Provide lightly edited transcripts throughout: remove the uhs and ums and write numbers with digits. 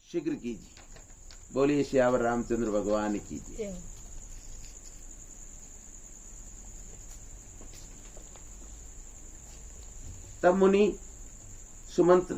शीघ्र कीजिए। बोलिए श्यावर रामचंद्र भगवान की जय। तब मुनि सुमंत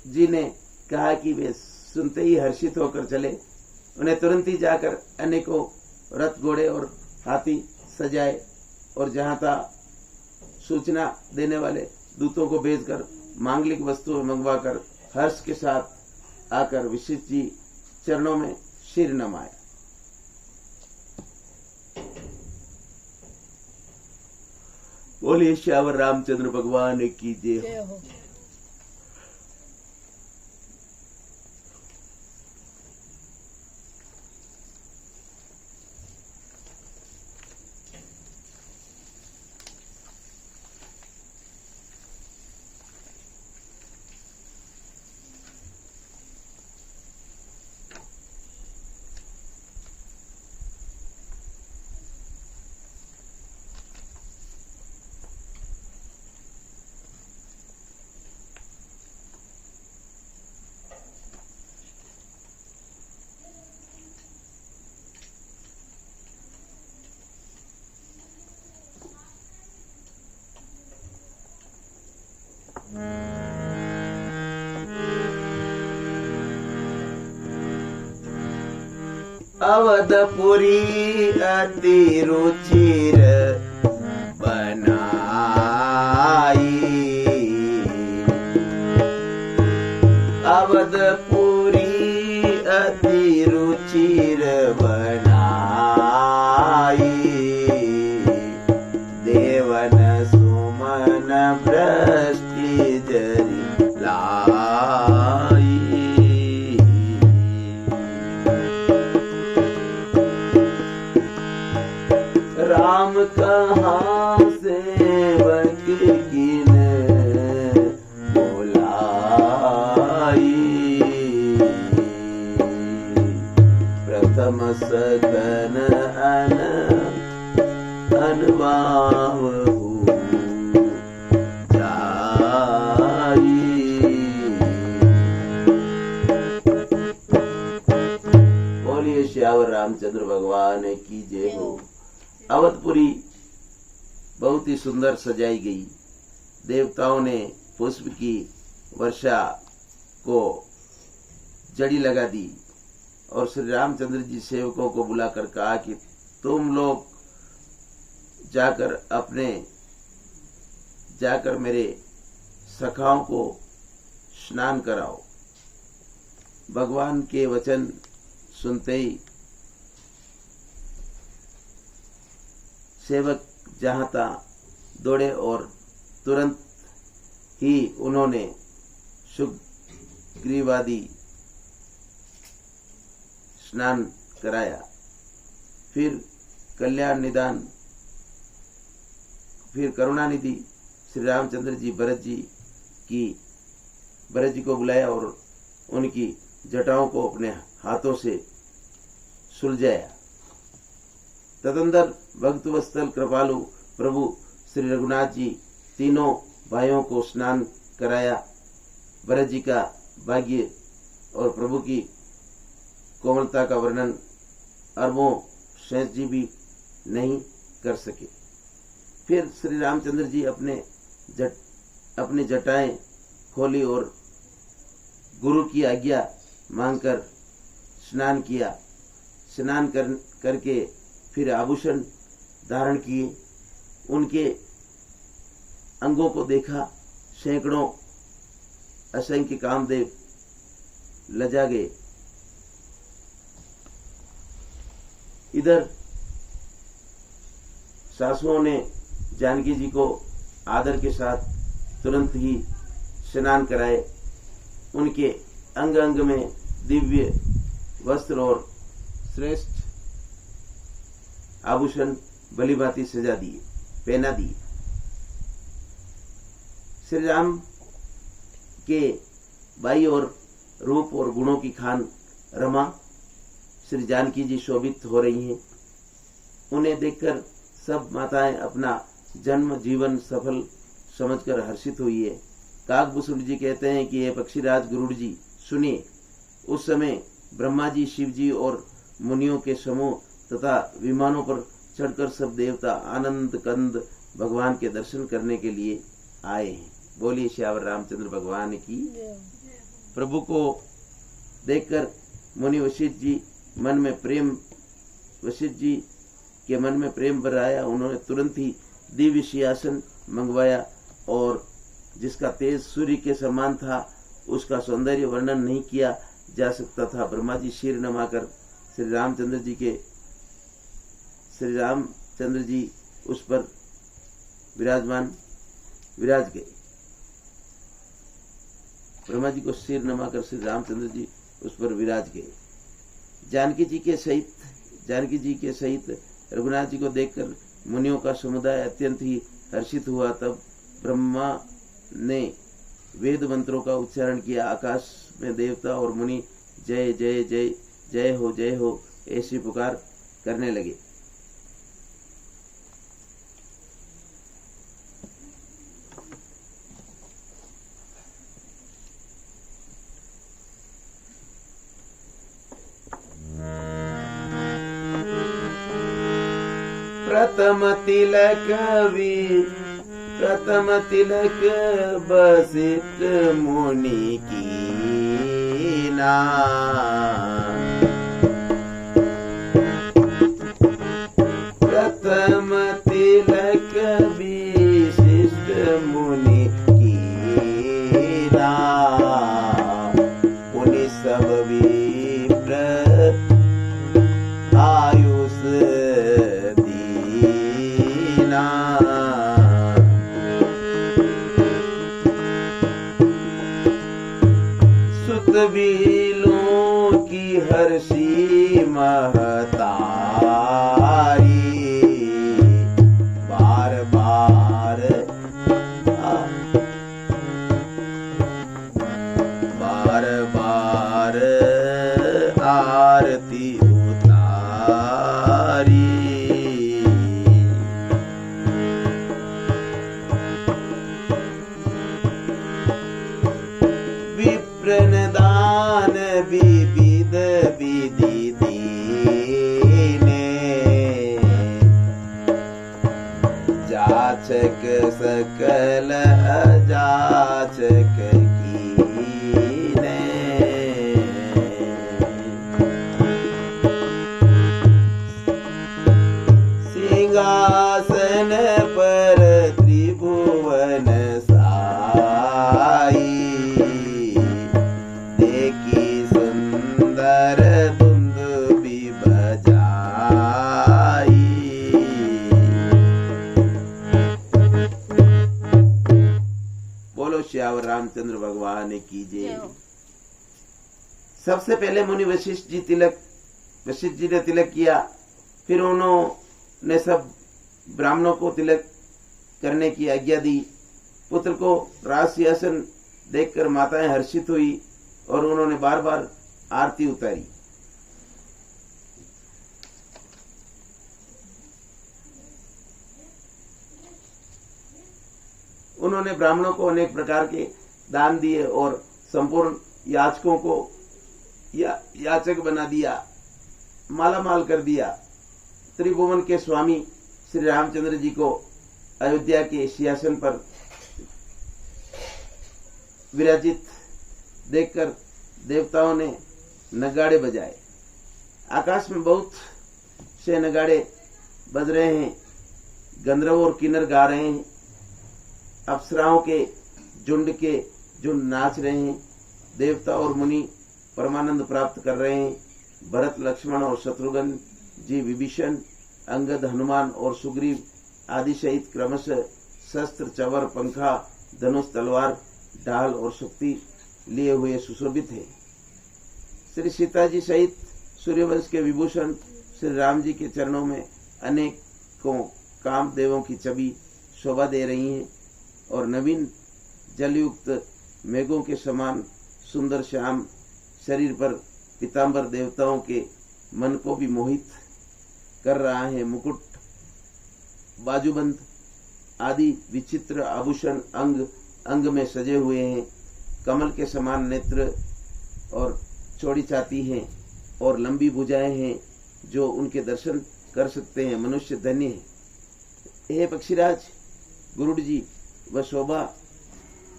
जी ने कहा कि वे सुनते ही हर्षित होकर चले। उन्हें तुरंत ही जाकर अनेकों रथ घोड़े और हाथी सजाए और जहां था सूचना देने वाले दूतों को भेजकर मांगलिक वस्तुएं मंगवाकर हर्ष के साथ आकर वशिष्ठ जी चरणों में सिर नमाया। बोलिए श्यावर रामचंद्र भगवान की जय हो। अवधपुरी अति रुचिर बनाई, अवधपुरी अति रुचिर बनाई, देवन सुमन वृष्टि जरि लाई। राम कहाँ सेवक किन बोलाई, प्रथम सगन अनवाहु जाई। बोलिए श्यावर रामचंद्र भगवान की जय हो। अवधपुरी बहुत ही सुंदर सजाई गई। देवताओं ने पुष्प की वर्षा को जड़ी लगा दी और श्री रामचंद्र जी सेवकों को बुलाकर कहा कि तुम लोग जाकर मेरे सखाओं को स्नान कराओ। भगवान के वचन सुनते ही सेवक जहां था दौड़े और तुरंत ही उन्होंने सुग्रीवादि स्नान कराया। फिर कल्याण निदान, फिर करुणानिधि श्री रामचंद्र जी भरत जी को बुलाया और उनकी जटाओं को अपने हाथों से सुलझाया। तदंतर भक्तवत्सल कृपालु प्रभु श्री रघुनाथ जी तीनों भाइयों को स्नान कराया। भरत जी का भाग्य और प्रभु की कोमलता का वर्णन अरबों शेष जी भी नहीं कर सके। फिर श्री रामचंद्र जी अपनी जटाएं खोली और गुरु की आज्ञा मांगकर स्नान किया। स्नान करके फिर आभूषण धारण किए। उनके अंगों को देखा, सैकड़ों असंख्य कामदेव लजा गए। इधर सासुओं ने जानकी जी को आदर के साथ तुरंत ही स्नान कराए। उनके अंग अंग में दिव्य वस्त्र और श्रेष्ठ आभूषण भलीभांति सजा दिए, पहना दिए। श्री राम के बाई और रूप और गुणों की खान रमा श्री जानकी जी शोभित हो रही हैं। उन्हें देखकर सब माताएं अपना जन्म जीवन सफल समझकर हर्षित हुई है। काकभूषण जी कहते हैं कि ये पक्षीराज गरुड़ जी सुनिए, उस समय ब्रह्मा जी, शिव जी और मुनियों के समूह तथा विमानों पर चढ़कर सब देवता आनंद कंद भगवान के दर्शन करने के लिए आए हैं। बोलिए श्यावर रामचंद्र भगवान की। प्रभु को देखकर मुनि वशिष्ठ जी के मन में प्रेम बराया। उन्होंने तुरंत ही दिव्य सिंहासन मंगवाया और जिसका तेज सूर्य के समान था, उसका सौंदर्य वर्णन नहीं किया जा सकता था। ब्रह्मा जी सिर नमाकर श्री रामचंद्र जी उस पर विराज गए। ब्रह्मा जी को सिर नमाकर श्री रामचंद्र जी उस पर विराज गए। जानकी जी के सहित रघुनाथ जी को देखकर मुनियों का समुदाय अत्यंत ही हर्षित हुआ। तब ब्रह्मा ने वेद मंत्रों का उच्चारण किया। आकाश में देवता और मुनि जय जय जय जय हो ऐसी पुकार करने लगे। प्रथम तिलक बसित मुनि की ना। प्रथम तिलक विशिष्ट मुनि की ना। मुनि सब विप्र आयुष दीना। सुत बीलों की हर्षी महतारी। बार बार आरती उतारी। विप्रन दान विविध विधि दीने। जाचक सकल अजाचक कीने। सिंहासन पर त्रिभुवन साई। देखी सुंदर दुंदुभी बजाई। बोलो श्यावर रामचंद्र भगवान की जय। सबसे पहले मुनि वशिष्ठ जी ने तिलक किया। फिर उन्होंने सब ब्राह्मणों को तिलक करने की आज्ञा दी। पुत्र को राज सिंहासन देखकर माताएं हर्षित हुई और उन्होंने बार बार आरती उतारी। उन्होंने ब्राह्मणों को अनेक प्रकार के दान दिए और संपूर्ण याचकों को याचक बना दिया, मालामाल कर दिया। त्रिभुवन के स्वामी श्री रामचंद्र जी को अयोध्या के सिंहासन पर विराजित देखकर देवताओं ने नगाड़े बजाए। आकाश में बहुत से नगाड़े बज रहे हैं। गंधर्व और किन्नर गा रहे हैं। अप्सराओं के झुंड नाच रहे हैं। देवता और मुनि परमानंद प्राप्त कर रहे हैं। भरत, लक्ष्मण और शत्रुघ्न जी, विभीषण, अंगद, हनुमान और सुग्रीव आदि सहित क्रमशः शस्त्र, चवर, पंखा, धनुष, तलवार, ढाल और शक्ति लिए हुए सुशोभित है। श्री सीता जी सहित सूर्यवंश के विभूषण श्री राम जी के चरणों में अनेकों कामदेवों की छवि शोभा दे रही हैं और नवीन जलयुक्त मेघों के समान सुंदर श्याम शरीर पर पीतांबर देवताओं के मन को भी मोहित कर रहा है। मुकुट, बाजूबंद आदि विचित्र आभूषण अंग अंग में सजे हुए हैं। कमल के समान नेत्र और चौड़ी छाती हैं और लंबी भुजाएं हैं, जो उनके दर्शन कर सकते हैं, मनुष्य धन्य है। हे पक्षीराज, गुरुड़ जी, वह शोभा,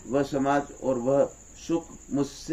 वह समाज और वह सुख मुझसे